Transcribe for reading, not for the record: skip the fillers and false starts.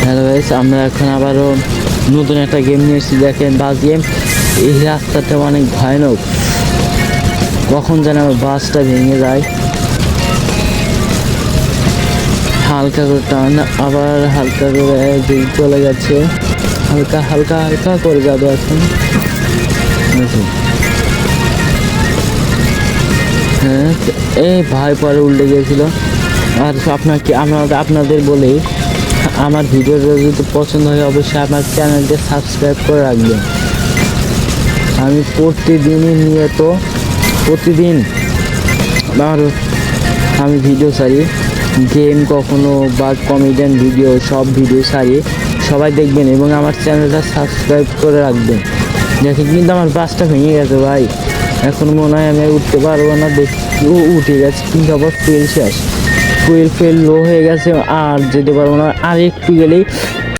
Hello guys, আমরা এখন আবারও নতুন একটা গেম নিয়ে এসেছি। দেখেন বাস গেম। এই রাস্তাটা অনেক ভয়ানক, কখন যেন আমার বাসটা ভেঙে যায়। হালকা করে টান, আবার হালকা করে চলে যাচ্ছে, হালকা হালকা হালকা করে যাবে এখন। হ্যাঁ, এই ভাই পরে উল্টে গিয়েছিল। আর আপনাদের বলি, আমার ভিডিওটা যদি পছন্দ হয় অবশ্যই আমার চ্যানেলটা সাবস্ক্রাইব করে রাখবেন। আমি প্রতিদিন আমি ভিডিও ছাড়ি, গেম কখনো বা কমেডিয়ান ভিডিও, সব ভিডিও ছাড়ি। সবাই দেখবেন এবং আমার চ্যানেলটা সাবস্ক্রাইব করে রাখবেন। দেখেন কিন্তু আমার বাসটা ভেঙে গেছে ভাই, এখন মনে হয় আমি উঠতে পারবো না। উঠে গেছে কিন্তু আবার ফুয়েল লো হয়ে গেছে, আর যেতে পারবো না। আর একটু গেলেই